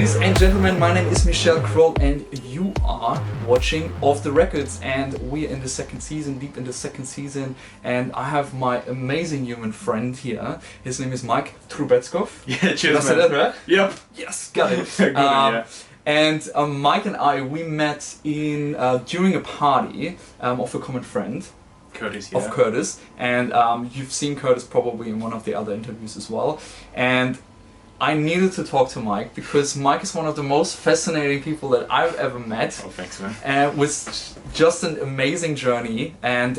Ladies and gentlemen, my name is Michel Kroll and you are watching Off the Records, and we're in the second season, deep in the second season, and I have my amazing human friend here. His name is Mike Trubestkov. Yeah, cheers, Did I say that right? Yep. Yes, got it. Good, yeah. And Mike and I, we met in during a party of a common friend. Curtis, yeah. Of Curtis, and you've seen Curtis probably in one of the other interviews as well. And I needed to talk to Mike because Mike is one of the most fascinating people that I've ever met. Oh, thanks, man. And it was just an amazing journey, and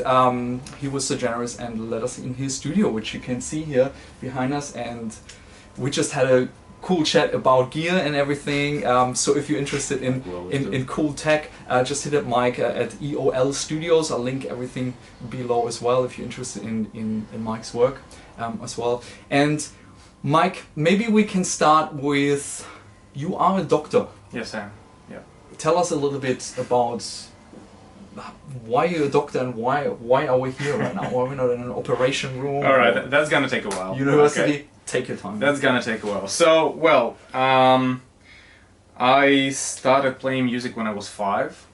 he was so generous and let us in his studio, which you can see here behind us, and we just had a cool chat about gear and everything. So if you're interested in cool tech, just hit up Mike at EOL Studios. I'll link everything below as well if you're interested in Mike's work as well. And Mike, maybe we can start with, you are a doctor. Yes, I am. Yeah. Tell us a little bit about why you're a doctor and why are we here right now? Why are we not in an operation room? All right, that's gonna take a while. University, okay. Take your time. That's gonna take a while. So, well, I started playing music when I was 5.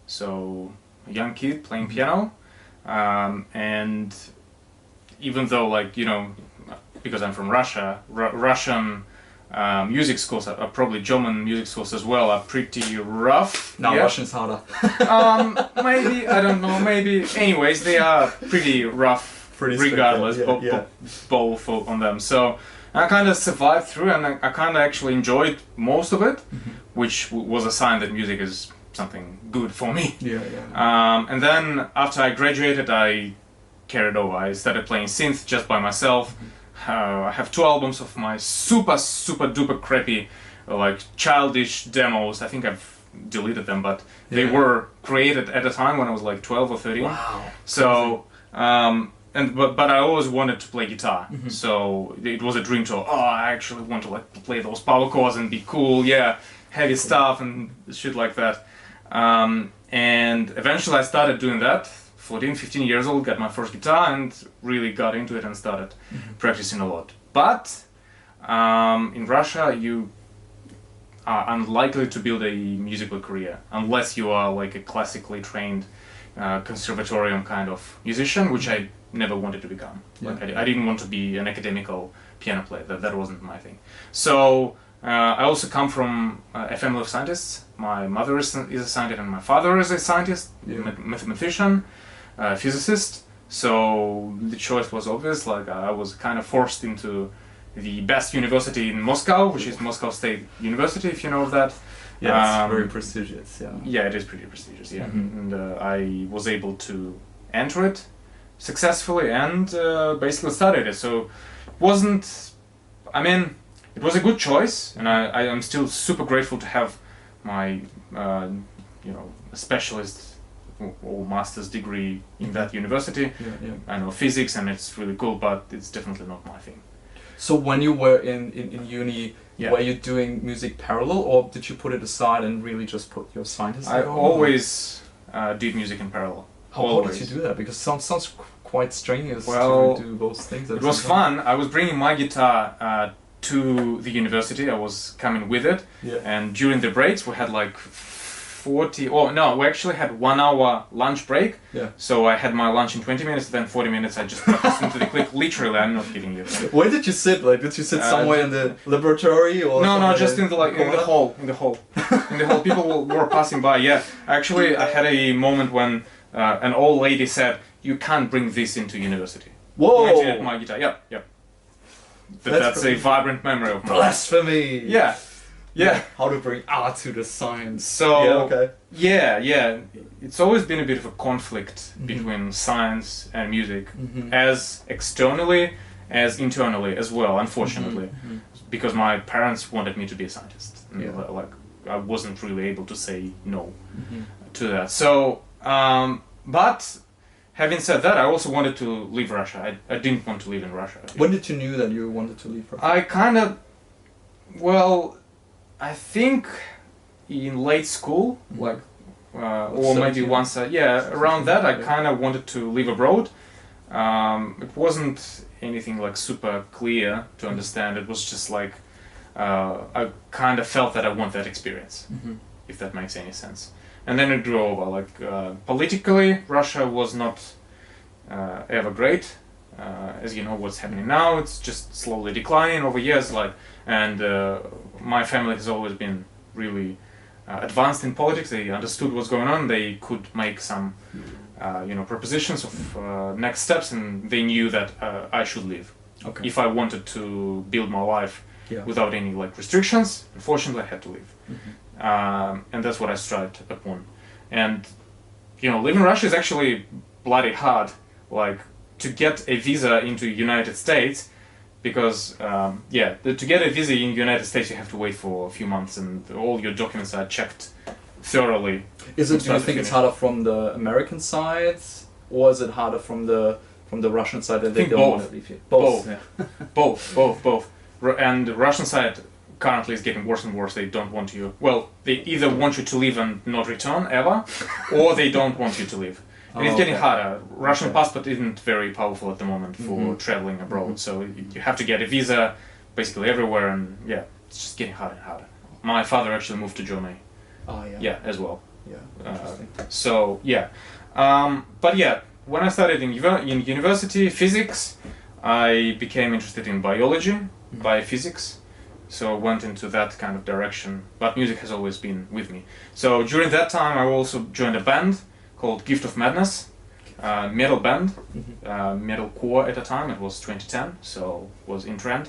So, a young kid playing piano. And even though, like, you know, because I'm from Russia, Russian music schools are probably German music schools as well are pretty rough. No, yeah. Russian's harder. Maybe, I don't know, maybe. Anyways, they are pretty rough, Pretty regardless, strict, yeah. both on them. So I kind of survived through, and I kind of actually enjoyed most of it, which was a sign that music is something good for me. Yeah, yeah. And then after I graduated, I carried over. I started playing synth just by myself. I have 2 albums of my super duper crappy, like childish demos. I think I've deleted them, but they were created at a time when I was like 12 or 13. Wow. So, but I always wanted to play guitar. So it was a dream to, I actually want to like play those power chords and be cool, yeah, heavy stuff and shit like that. And eventually I started doing that. 14, 15 years old, got my first guitar and really got into it and started practicing a lot. But in Russia, you are unlikely to build a musical career unless you are like a classically trained conservatorium kind of musician, which I never wanted to become. Yeah. Like I didn't want to be an academical piano player. That wasn't my thing. So I also come from a family of scientists. My mother is a scientist and my father is a scientist, mathematician. Physicist, so the choice was obvious. Like I was kind of forced into the best university in Moscow, which is Moscow State University, if you know of that. Yeah, it's very prestigious. Yeah. Yeah, it is pretty prestigious. Yeah, and I was able to enter it successfully and basically studied it. So it wasn't. I mean, it was a good choice, and I am still super grateful to have my specialist or master's degree in that university. I know physics and it's really cool, but it's definitely not my thing. So when you were in uni, were you doing music parallel, or did you put it aside and really just put your scientist I hat on? always did music in parallel. How did you do that? Because it sounds quite strenuous to do both things. It was fun. I was bringing my guitar to the university. I was coming with it, and during the breaks we had like 40, we actually had 1 hour lunch break. Yeah. So I had my lunch in 20 minutes, then 40 minutes I just practiced into the click. Literally, I'm not kidding you. Where did you sit? Like, did you sit somewhere in the laboratory or? No, just in the hall. In the hall. People were passing by. Yeah. Actually, I had a moment when an old lady said, "You can't bring this into university." Whoa! Pointing at my guitar. Yep. That's a vibrant memory of mine. Blasphemy. Yeah. Yeah. How to bring art to the science. So yeah, it's always been a bit of a conflict between science and music, as externally as internally as well, unfortunately, because my parents wanted me to be a scientist. Like I wasn't really able to say no to that. So, but having said that, I also wanted to leave Russia. I didn't want to live in Russia. When did you knew that you wanted to leave Russia? I kind of, I think in late school, like, or maybe once, around that, I kind of wanted to live abroad. It wasn't anything like super clear to understand. It was just like I kind of felt that I want that experience, if that makes any sense. And then it grew over. Like politically, Russia was not ever great. As you know, what's happening now, it's just slowly declining over years. And my family has always been really advanced in politics. They understood what's going on. They could make some, propositions of next steps, and they knew that I should leave if I wanted to build my life without any restrictions. Unfortunately, I had to leave, and that's what I strived upon. And living in Russia is actually bloody hard. To get a visa into United States, because to get a visa in United States you have to wait for a few months, and all your documents are checked thoroughly. Do you think it's harder from the American side, or is it harder from the Russian side that they don't want to leave you? Both. Both. And the Russian side currently is getting worse and worse. They don't want you. Well, they either want you to leave and not return ever, or they don't want you to leave. And it's getting harder. Russian passport isn't very powerful at the moment for traveling abroad, so you have to get a visa basically everywhere, and it's just getting harder and harder. My father actually moved to Germany. As well. But when I started in university, physics, I became interested in biology, biophysics, so I went into that kind of direction, but music has always been with me. So during that time I also joined a band called Gift of Madness, metal band, metalcore at the time. It was 2010, so was in trend.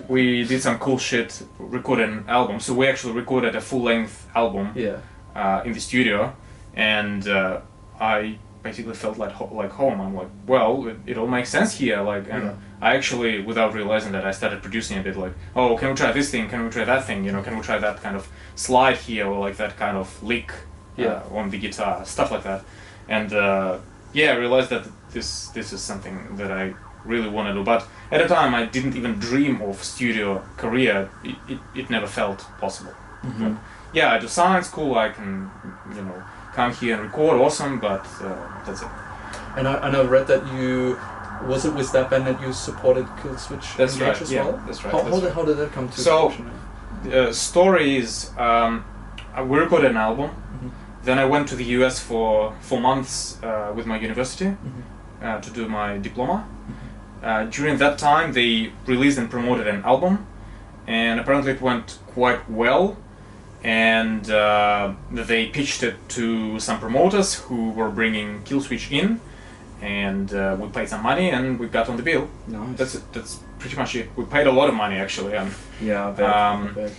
We did some cool shit, recorded an album. So we actually recorded a full-length album in the studio, and I basically felt like home. I'm like, well, it all makes sense here. I actually, without realizing that, I started producing a bit. Oh, can we try this thing? Can we try that thing? Can we try that kind of slide here, or that kind of lick on the guitar, stuff like that. And I realized that this is something that I really want to do. But at the time, I didn't even dream of studio career. It never felt possible. I do science, cool. I can, come here and record, awesome. But that's it. And I read that was it with that band that you supported Killswitch as well? That's right. How did that come to fruition? The story is we recorded an album. Then I went to the US for 4 months with my university to do my diploma. During that time, they released and promoted an album, and apparently it went quite well. And they pitched it to some promoters who were bringing Killswitch in, and we paid some money and we got on the bill. Nice. That's pretty much it. We paid a lot of money actually. I bet.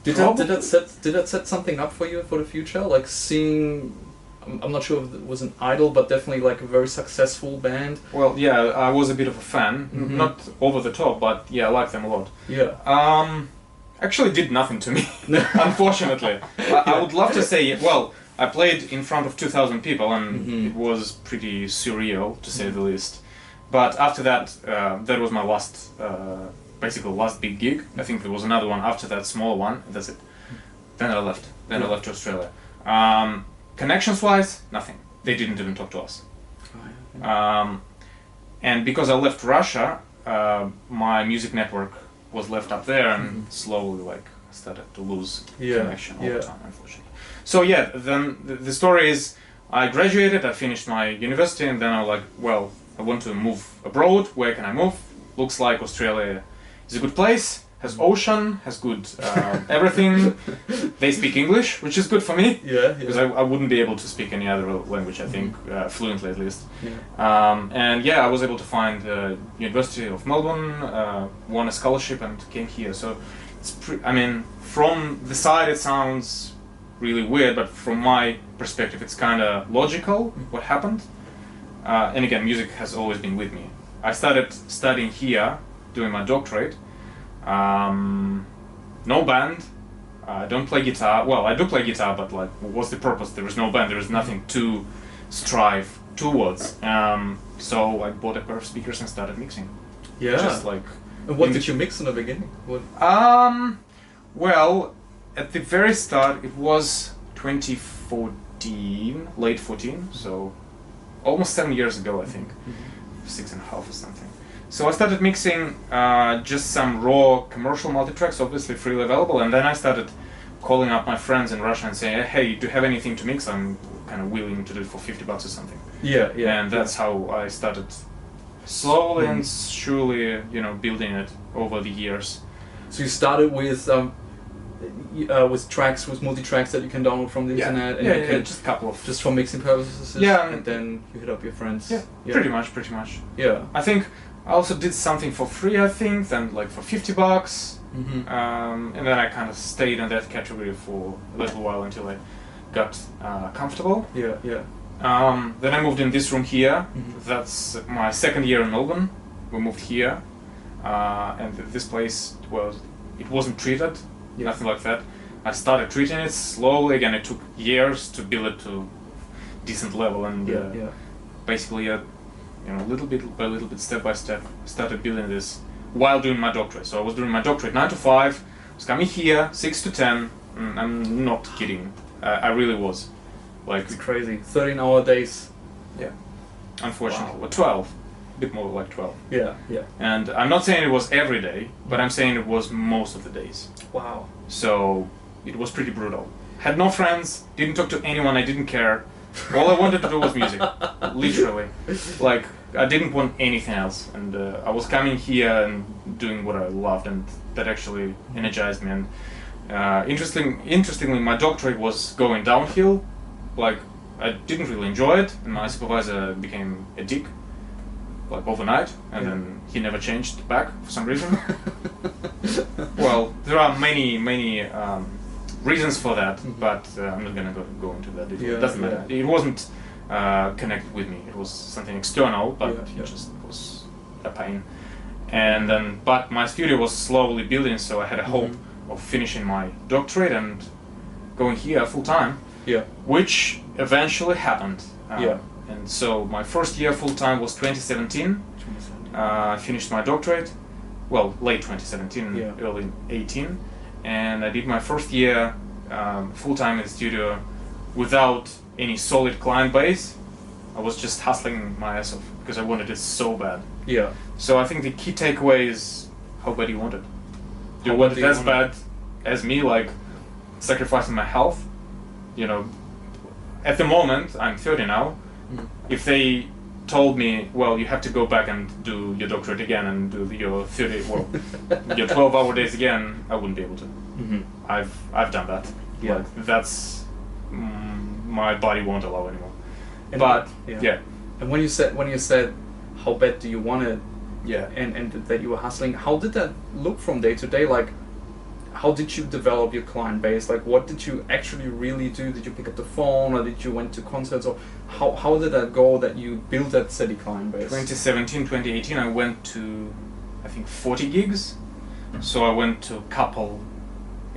Did that set something up for you for the future? Seeing, I'm not sure if it was an idol, but definitely a very successful band. Well, I was a bit of a fan, not over the top, but I like them a lot. Actually did nothing to me, unfortunately. I would love to say, I played in front of 2,000 people, and it was pretty surreal, to say the least. But after that, that was my last big gig. I think there was another one after that, smaller one. That's it. Then I left. I left to Australia. Connections-wise, nothing. They didn't even talk to us. And because I left Russia, my music network was left up there, and slowly started to lose connection all the time, unfortunately. So then the story is, I graduated, I finished my university, and then I was I want to move abroad. Where can I move? Looks like Australia is a good place, has ocean, has good everything. They speak English, which is good for me, because I wouldn't be able to speak any other language, I think, fluently at least. I was able to find the University of Melbourne, won a scholarship and came here. So it's from the side it sounds really weird, but from my perspective it's kind of logical what happened. And again, music has always been with me. I started studying here, doing my doctorate. No band. I don't play guitar. Well, I do play guitar, but what's the purpose? There is no band. There is nothing to strive towards. So I bought a pair of speakers and started mixing. Just And what did you mix in the beginning? Well, at the very start, it was 2014, late 14, so almost 7 years ago, I think, 6.5 or something. So I started mixing just some raw commercial multi-tracks, obviously freely available, and then I started calling up my friends in Russia and saying, hey, do you have anything to mix? I'm kind of willing to do it for $50 or something. Yeah, yeah. And that's how I started slowly and surely, you know, building it over the years. So you started with tracks, with multi-tracks that you can download from the internet, and you can just a couple of, just for mixing purposes. Yeah, and then you hit up your friends. Yeah, pretty much. Yeah. I think I also did something for free. I think then like for $50, and then I kind of stayed in that category for a little while until I got comfortable. Yeah, yeah. Then I moved in this room here. That's my second year in Melbourne. We moved here, and this place wasn't treated, nothing like that. I started treating it slowly. Again, it took years to build it to decent level, and basically, little bit by little bit, step by step, started building this while doing my doctorate. So I was doing my doctorate 9 to 5. I was coming here 6 to 10. I'm not kidding. I really was. Like, it's crazy. 13-hour days. Yeah. Unfortunately. Wow. 12. A bit more like 12. Yeah, yeah. And I'm not saying it was every day, but I'm saying it was most of the days. Wow. So it was pretty brutal. Had no friends, didn't talk to anyone, I didn't care. All I wanted to do was music. Literally. Like, I didn't want anything else. And I was coming here and doing what I loved, and that actually energized me. And interestingly, my doctorate was going downhill. Like, I didn't really enjoy it, and my supervisor became a dick, like overnight, and then he never changed back for some reason. Well, there are many reasons for that, but I'm not gonna go into that. It doesn't matter. It wasn't connected with me. It was something external, but it just was a pain. And then, but my studio was slowly building, so I had a hope of finishing my doctorate and going here full time. Yeah. Which eventually happened. And so my first year full time was 2017. I finished my doctorate, well, late 2017, early 18, and I did my first year full time in the studio without any solid client base. I was just hustling my ass off because I wanted it so bad. Yeah. So I think the key takeaway is how bad you want it. Do you want it as bad as me, like sacrificing my health? You know, at the moment, I'm 30 now. If they told me, well, you have to go back and do your doctorate again and do your 12-hour days again, I wouldn't be able to. I've done that. Yeah. Like, that's my body won't allow anymore. And but And when you said how bad do you want it, and that you were hustling, how did that look from day to day? Like, how did you develop your client base? Like, what did you actually really do? Did you pick up the phone, or did you went to concerts, or how did that go that you built that steady client base? 2017, 2018, I went to, I think, 40 gigs. So I went to a couple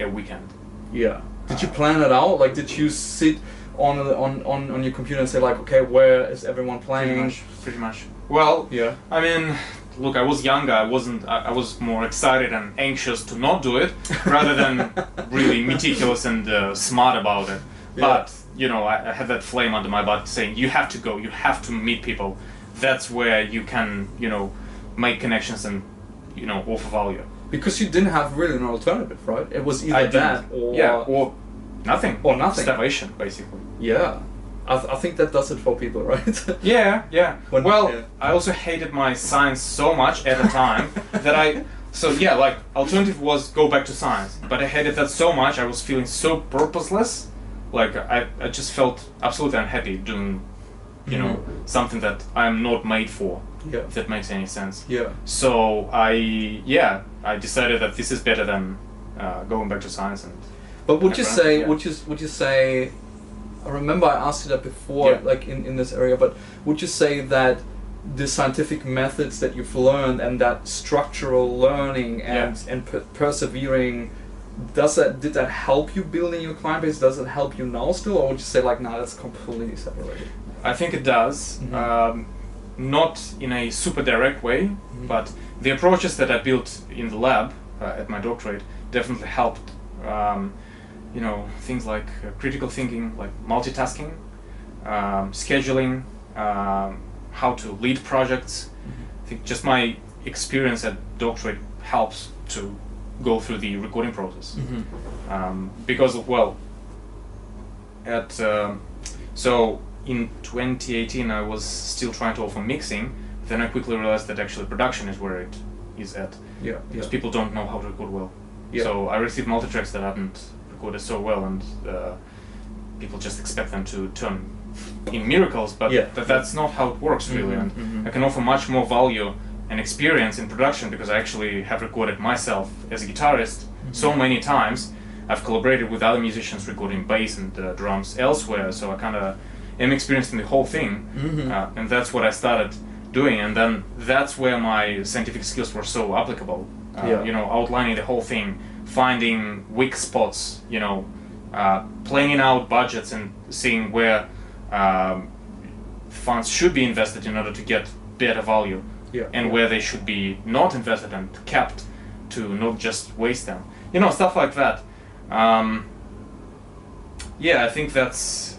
a weekend. Yeah. Did you plan it out? Like, did you sit on your computer and say, like, okay, where is everyone playing? Pretty much. Well, yeah. I mean, look, I was younger. I was more excited and anxious to not do it, rather than really meticulous and smart about it. Yeah. But you know, I had that flame under my butt saying, "You have to go. You have to meet people. That's where you can, you know, make connections and, you know, offer value." Because you didn't have really an alternative, right? It was either that or nothing. Or nothing. Starvation, basically. Yeah. I think that does it for people, right? Yeah. I also hated my science so much at the time that like, alternative was go back to science, but I hated that so much, I was feeling so purposeless, like I just felt absolutely unhappy doing, you know, something that I'm not made for, if that makes any sense. Yeah. So I decided that this is better than going back to science. But would you say, I remember I asked you that before, like in this area, but would you say that the scientific methods that you've learned and that structural learning and persevering, did that help you building your client base? Does it help you now still, or would you say like, nah, that's completely separated? I think it does. Not in a super direct way, but the approaches that I built in the lab at my doctorate definitely helped. You know, things like critical thinking, like multitasking, scheduling, how to lead projects. I think just my experience at doctorate helps to go through the recording process. Because, well, so in 2018 I was still trying to offer mixing, then I quickly realized that actually production is where it is at. Because people don't know how to record well. So I received multi-tracks that haven't recorded so well, and people just expect them to turn in miracles, but that's not how it works really. And I can offer much more value and experience in production because I actually have recorded myself as a guitarist so many times. I've collaborated with other musicians recording bass and drums elsewhere, so I kind of am experienced in the whole thing, and that's what I started doing, and then that's where my scientific skills were so applicable. You know, outlining the whole thing, finding weak spots, you know, planning out budgets and seeing where funds should be invested in order to get better value, and where they should be not invested and kept to not just waste them. You know, stuff like that. Yeah, I think that's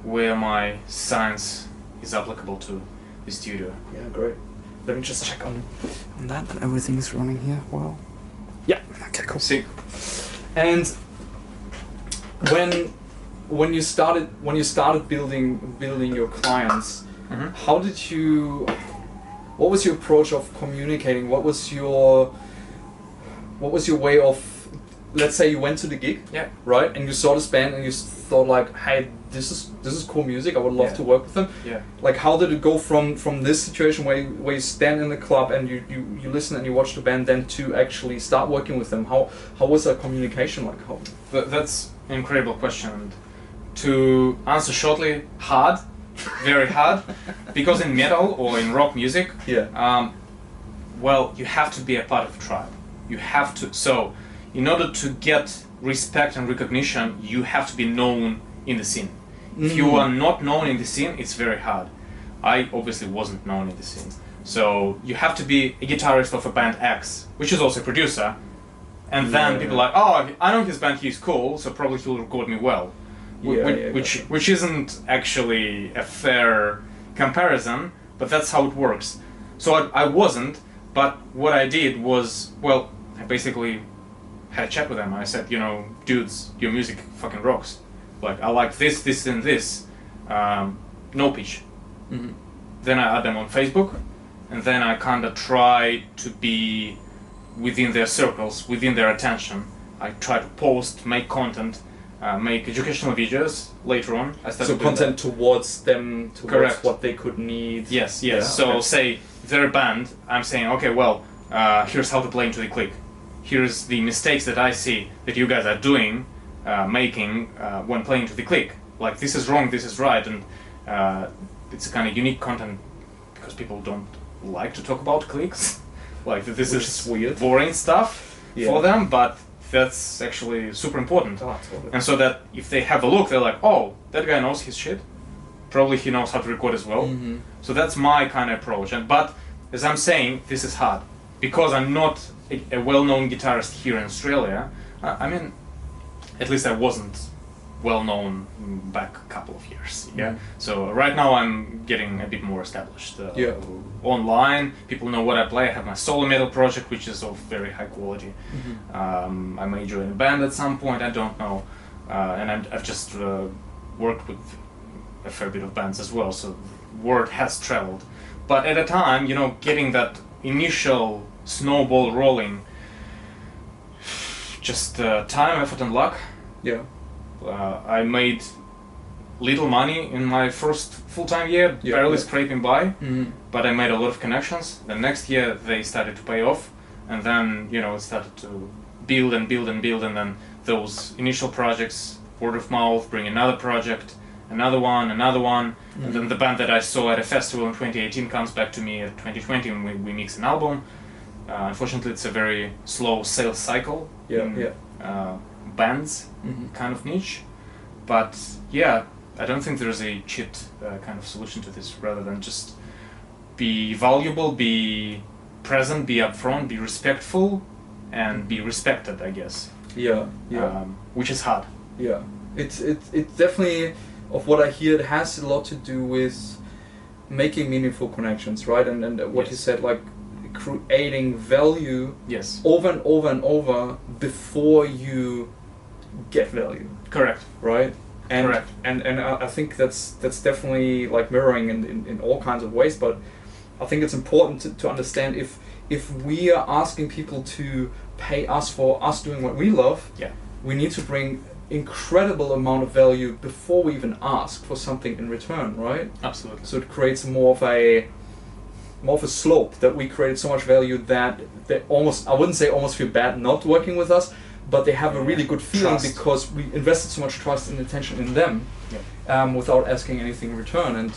where my science is applicable to the studio. Yeah, great. Let me just check on that everything is running here. Wow. Yeah. Okay. Cool. See. And when you started building your clients, how did you? What was your approach of communicating? What was your way of? Let's say you went to the gig, right, and you saw this band and you thought like, hey, this is cool music. I would love to work with them. Like, how did it go from this situation where you stand in the club and you listen and you watch the band, then to actually start working with them? How was that communication like? How? That's an incredible question. And to answer shortly, hard, very hard, because in metal or in rock music, well, you have to be a part of a tribe. You have to. So, in order to get respect and recognition, you have to be known in the scene. If you are not known in the scene, it's very hard. I obviously wasn't known in the scene. So you have to be a guitarist of a band X, which is also a producer, and then people are like, oh, I know his band, he's cool, so probably he'll record me well. Which isn't actually a fair comparison, but that's how it works. So I wasn't, but what I did was, well, I basically had a chat with them. I said, you know, dudes, your music fucking rocks. Like, I like this, this, and this. No pitch. Then I add them on Facebook, and then I kind of try to be within their circles, within their attention. I try to post, make content, make educational videos later on. I started content towards them, towards what they could need. Yes. Yeah, so say they're a band, I'm saying, okay, well, here's how to play into the click. Here's the mistakes that I see that you guys are doing, making when playing to the click. Like, this is wrong, this is right, and it's a kind of unique content because people don't like to talk about clicks. Like, this is weird, boring stuff for them, but that's actually super important. And so that if they have a look, they're like, oh, that guy knows his shit. Probably he knows how to record as well. So that's my kind of approach. But as I'm saying, this is hard because I'm not a well-known guitarist here in Australia. I mean, at least I wasn't well-known back a couple of years. So right now I'm getting a bit more established. Online, people know what I play. I have my solo metal project, which is of very high quality. I may join a band at some point, I don't know. And I've just worked with a fair bit of bands as well, so word has traveled. But at a time, you know, getting that initial snowball rolling, just time, effort, and luck. I made little money in my first full-time year, barely scraping by, but I made a lot of connections. The next year they started to pay off, and then, you know, it started to build and build and build, and then those initial projects, word of mouth, bring another project, another one, and then the band that I saw at a festival in 2018 comes back to me at 2020 and we mix an album. Unfortunately, it's a very slow sales cycle in bands, kind of niche. But yeah, I don't think there's a cheat kind of solution to this, rather than just be valuable, be present, be upfront, be respectful, and be respected, I guess. Which is hard. It's definitely, of what I hear, it has a lot to do with making meaningful connections, right? And what you said, like, creating value Yes. over and over and over before you get value, Correct. right? And Correct. and I think that's definitely like mirroring in all kinds of ways, but I think it's important to understand if we are asking people to pay us for us doing what we love, Yeah. we need to bring incredible amount of value before we even ask for something in return, right? Absolutely. So it creates more of a slope, that we created so much value that they almost, I wouldn't say almost feel bad not working with us, but they have a really good feeling Trust. because we invested so much trust and attention in them, without asking anything in return. And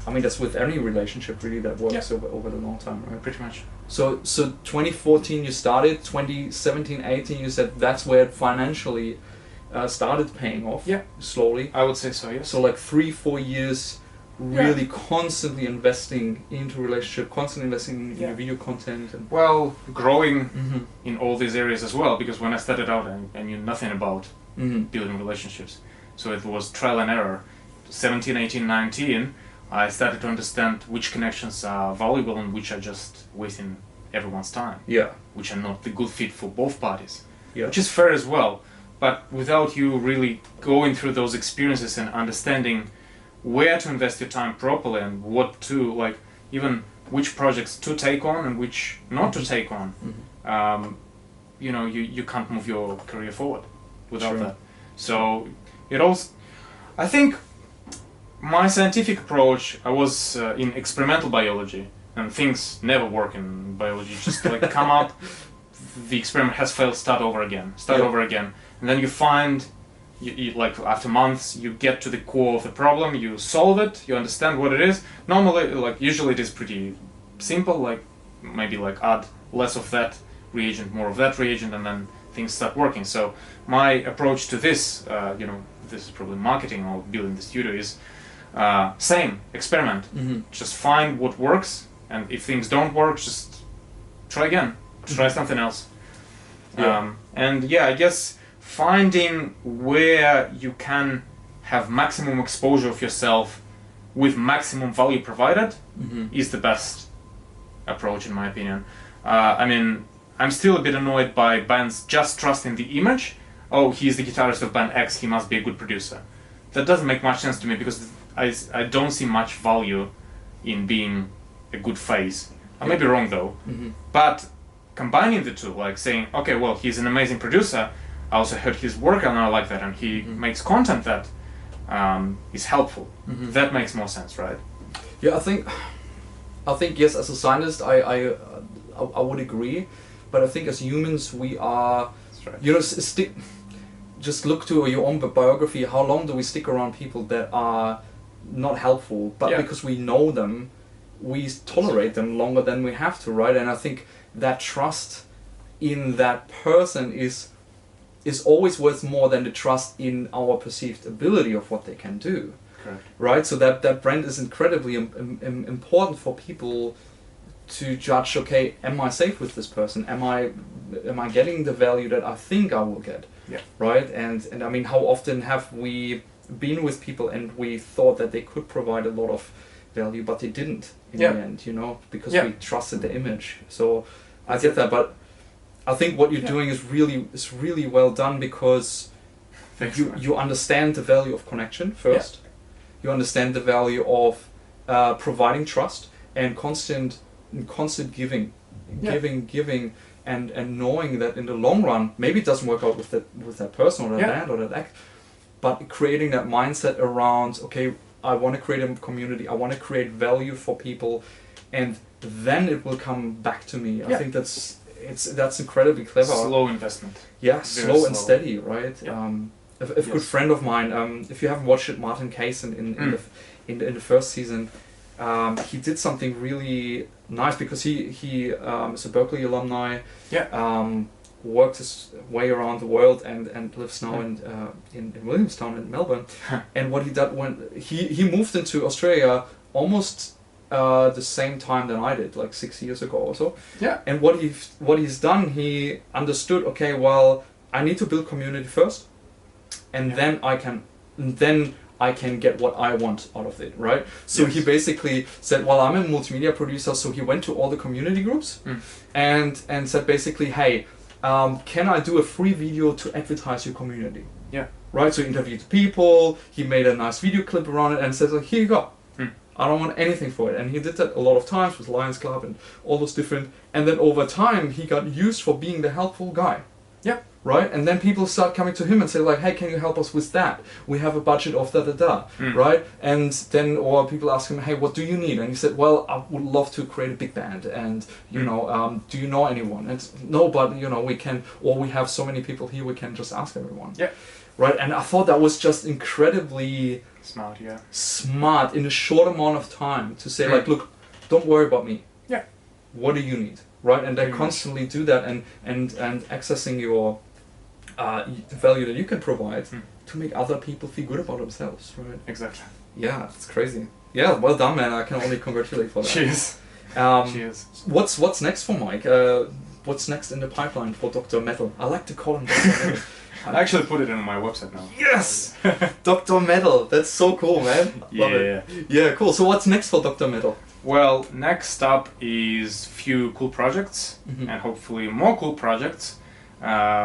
I mean, that's with any relationship really that works over the long time, right? Pretty much. So 2014 you started, 2017, 18 you said that's where it financially started paying off. Yeah. Slowly. I would say so, yes. So like 3-4 years really constantly investing into relationship, constantly investing in your video content. And well, growing in all these areas as well, because when I started out I knew nothing about building relationships. So it was trial and error. 17, 18, 19, I started to understand which connections are valuable and which are just wasting everyone's time. Yeah. Which are not the good fit for both parties. Yeah. Which is fair as well. But without you really going through those experiences and understanding where to invest your time properly and what to, like, even which projects to take on and which not to take on, you know, you can't move your career forward without that. So it also, I think my scientific approach, I was in experimental biology, and things never work in biology. Just like come up, the experiment has failed, start over again, and then you find, you like after months, you get to the core of the problem, you solve it, you understand what it is. Normally, like usually it is pretty simple, like maybe like add less of that reagent, more of that reagent, and then things start working. So my approach to this, you know, this is probably marketing or building the studio, is same, experiment. Just find what works, and if things don't work, just try again, try something else. And yeah, I guess finding where you can have maximum exposure of yourself with maximum value provided is the best approach in my opinion. I mean, I'm still a bit annoyed by bands just trusting the image. Oh, he's the guitarist of band X, he must be a good producer. That doesn't make much sense to me because I don't see much value in being a good face. I may be wrong though, but combining the two, like saying, okay, well, he's an amazing producer, I also heard his work and I like that, and he makes content that is helpful. That makes more sense, right? Yeah, I think yes, as a scientist, I would agree, but I think as humans we are, you know, just look to your own biography. How long do we stick around people that are not helpful, but because we know them, we tolerate them longer than we have to, right? And I think that trust in that person is always worth more than the trust in our perceived ability of what they can do. Correct. Right? So that brand is incredibly important for people to judge, okay, am I safe with this person? Am I getting the value that I think I will get? Yeah. Right? And I mean, how often have we been with people and we thought that they could provide a lot of value, but they didn't in the end, you know, because we trusted the image. So I get that, but I think what you're doing is really well done, because you understand the value of connection first. You understand the value of providing trust and constant giving, and knowing that in the long run, maybe it doesn't work out with that person or that band or that act, but creating that mindset around, okay, I want to create a community, I want to create value for people, and then it will come back to me. I think that's incredibly clever. Slow investment. Yeah, Very slow and steady, right? Yeah. A good friend of mine, if you haven't watched it, Martin Case in the first season, he did something really nice, because he is a Berkeley alumni. Worked his way around the world and lives now in Williamstown in Melbourne. And what he did when he moved into Australia almost the same time than I did, like 6 years ago or so. And what he's done, he understood, okay, well, I need to build community first, and then I can get what I want out of it, right? So Yes. he basically said, well, I'm a multimedia producer, so he went to all the community groups and said basically, hey, can I do a free video to advertise your community? Yeah. Right, so he interviewed people, he made a nice video clip around it and said, like, here you go. I don't want anything for it. And he did that a lot of times with Lions Club and all those different, and then over time he got used for being the helpful guy. Yeah. Right? And then people start coming to him and say like, hey, can you help us with that? We have a budget of da-da-da, right? And then, or people ask him, hey, what do you need? And he said, well, I would love to create a big band and, you know, do you know anyone? And no, but, you know, we can, or we have so many people here, we can just ask everyone. Yeah. Right? And I thought that was just incredibly Smart, yeah. smart in a short amount of time to say like, look, don't worry about me. Yeah. What do you need? Right? And they constantly do that and accessing your the value that you can provide to make other people feel good about themselves, right? Exactly. Yeah, it's crazy. Yeah, well done, man. I can only congratulate for that. Cheers. Cheers. What's next for Mike? What's next in the pipeline for Dr. Metal? I like to call him Dr. Metal. I actually put it on my website now. Yes! Dr. Metal. That's so cool, man. Love it. Yeah, cool. So what's next for Dr. Metal? Well, next up is few cool projects and hopefully more cool projects,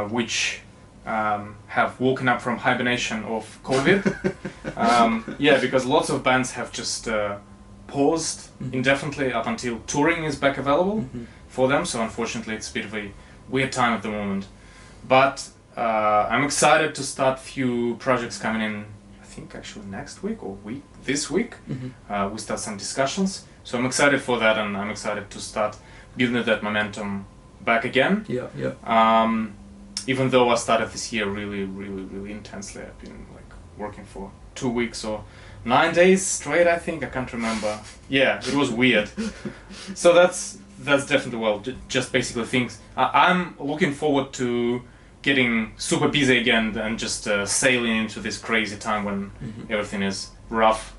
which have woken up from hibernation of COVID. Yeah, because lots of bands have just paused indefinitely up until touring is back available for them. So unfortunately, it's a bit of a weird time at the moment. But I'm excited to start few projects coming in. I think actually next week or this week. We start some discussions. So I'm excited for that, and I'm excited to start building that momentum back again. Yeah. Even though I started this year really intensely, I've been like working for 2 weeks or 9 days straight, I think. I can't remember. Yeah, it was weird. So that's definitely, just basically things. I'm looking forward to getting super busy again and just sailing into this crazy time when everything is rough.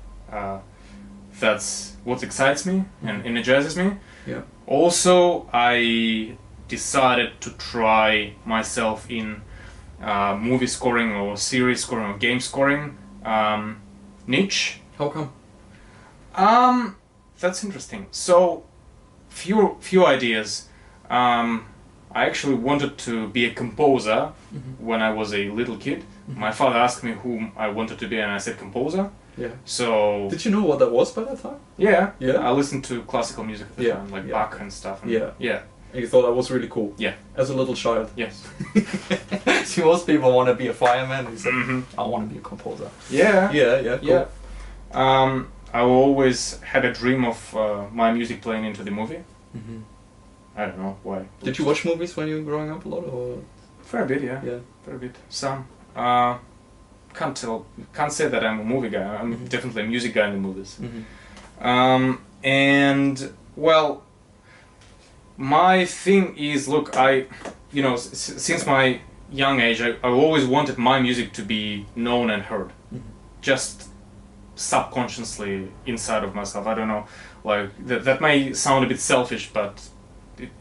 That's what excites me and energizes me. Yeah. Also, I decided to try myself in movie scoring or series scoring or game scoring niche. How come? That's interesting. So, few ideas. I actually wanted to be a composer when I was a little kid. My father asked me whom I wanted to be, and I said composer. Yeah. So. Did you know what that was by that time? Yeah. Yeah. I listened to classical music at the time, like Bach and stuff. And yeah. And you thought that was really cool? Yeah. As a little child? Yes. See, most people want to be a fireman. He said, I want to be a composer. Yeah. Yeah, cool. Yeah. I always had a dream of my music playing into the movie. I don't know why. Did you watch movies when you were growing up a lot, or? Fair bit, yeah. Yeah. Fair bit. Some. Can't say that I'm a movie guy. I'm definitely a music guy in the movies. And well, my thing is, look, since my young age, I always wanted my music to be known and heard, just subconsciously inside of myself. I don't know, like that may sound a bit selfish, but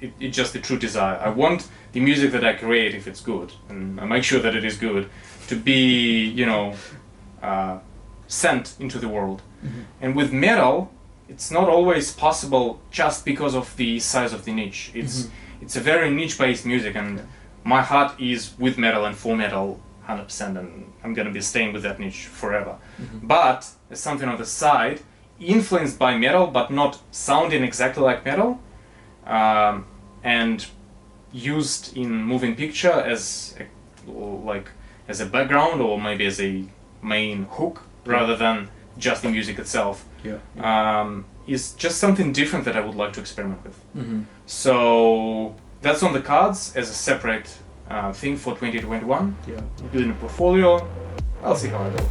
it's just a true desire. I want the music that I create, if it's good, and I make sure that it is good, to be, sent into the world. And with metal, it's not always possible just because of the size of the niche. It's a very niche-based music, and my heart is with metal and for metal 100%, and I'm gonna be staying with that niche forever. But as something on the side, influenced by metal, but not sounding exactly like metal, and used in moving picture as a background or maybe as a main hook rather than just the music itself. Is just something different that I would like to experiment with. So that's on the cards as a separate thing for 2021. Building a portfolio. I'll see how I go.